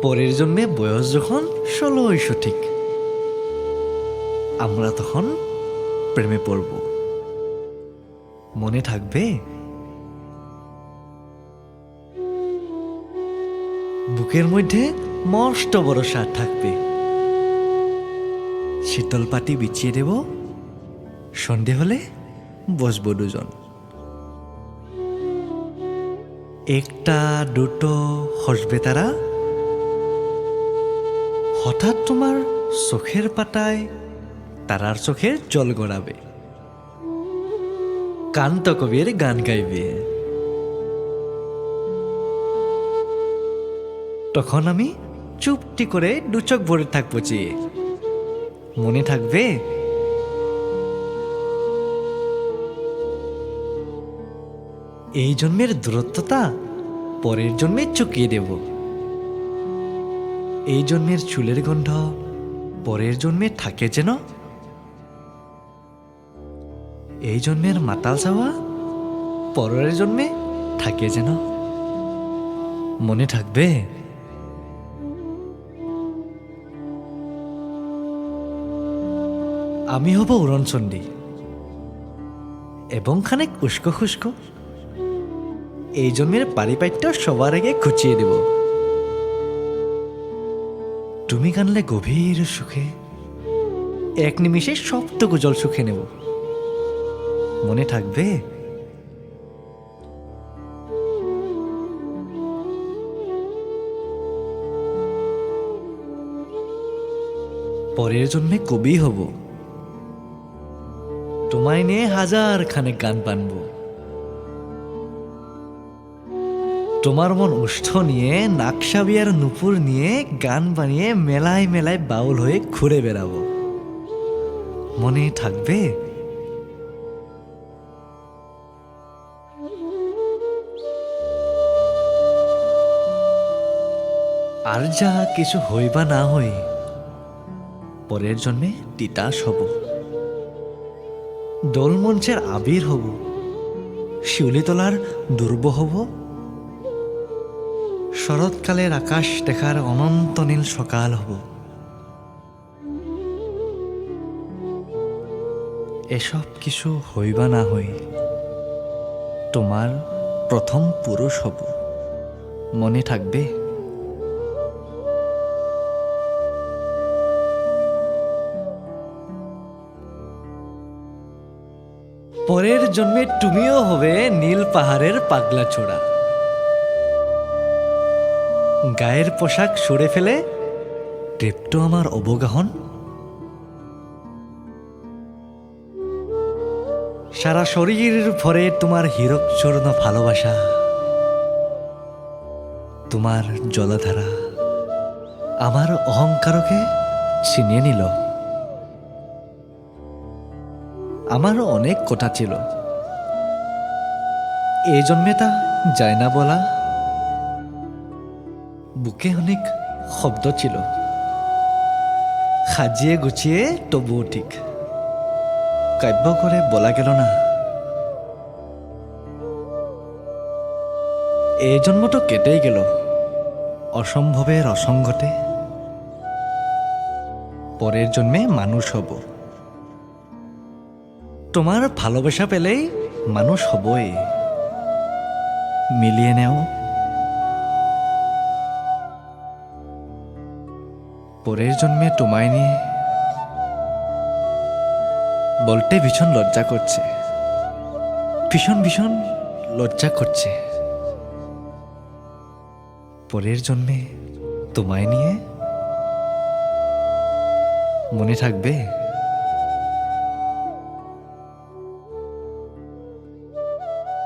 পরের জন্মে বয়স যখন 16 সঠিক, আমরা তখন প্রেমে পড়ব। মনে থাকবে? বুকের মধ্যে মস্ত বড় সার থাকবে, শীতল পাটি বিছিয়ে দেব, সন্ধে হলে বসবো দুজন। একটা দুটো হসবে তারা, হঠাৎ তোমার চোখের পাতায় তারার চোখের জল গড়াবে, কান্ত কবির গান গাইবে। তখন আমি চুপটি করে দু চোখ ভরে থাকবো চেয়ে। মনে থাকবে? এই জন্মের দূরত্বতা পরের জন্মে চুকিয়ে দেব। এই জন্মের চুলের গন্ধ পরের জন্মে থাকে যেন, এই জন্মের মাতাল যাওয়া পরের জন্মে থাকে যেন। মনে থাকবে? আমি হব উড়নচণ্ডী এবং খানিক উস্কো খুস্কো। এই জন্মের পারিপাট্য সবার আগে খুঁচিয়ে দেব। তুমি কানলে গভীর সুখে, এক নিমিষে সবটুকু জল শুকে নেব। মনে থাকবে? পরের জন্মে কবি হব, তোমায় নিয়ে হাজার খানেক গান বানব। তোমার মন উষ্ঠ নিয়ে, নাকশাবি আর নুপুর নিয়ে গান বানিয়ে মেলায় মেলায় বাউল হয়ে ঘুরে বেড়াবো। মনে থাকবে? আর যা কিছু হই বা না হই, পরের জন্মে তিতাস হব, দোলমঞ্চের আবির হব, শিউলিতলার দুর্ব হব, শরৎকালের আকাশ দেখার অনন্ত নীল সকাল হব। এসব কিছু হই বা না হই, তোমার প্রথম পুরুষ হব। মনে থাকবে? পরের জন্মে তুমিও হবে নীল পাহাড়ের পাগলা ছোড়া, গায়ের পোশাক সরে ফেলে তৃপ্ত আমার অবগাহন। সারা শরীর ভরে তোমার হীরক চূর্ণ ভালোবাসা, তোমার জলধারা আমার অহংকারকে ছিনিয়ে নিল। আমারও অনেক কথা ছিল, এই জন্মে তা যায় না বলা। বুকে অনেক শব্দ ছিল, সাজিয়ে গুছিয়ে তবুও ঠিক কাব্য করে বলা গেল না। এই জন্মটো কেটেই গেল অসম্ভবের অসঙ্গতে। পরের জন্মে মানুষ হব, তোমার ভালোবাসা পেলেই মানুষ হবই। মিলিয়ে নেও। পরের জন্মে তোমায় নিয়ে বলতে ভীষণ লজ্জা করছে, ভীষণ ভীষণ লজ্জা করছে। পরের জন্মে তোমায় নিয়ে। মনে থাকবে?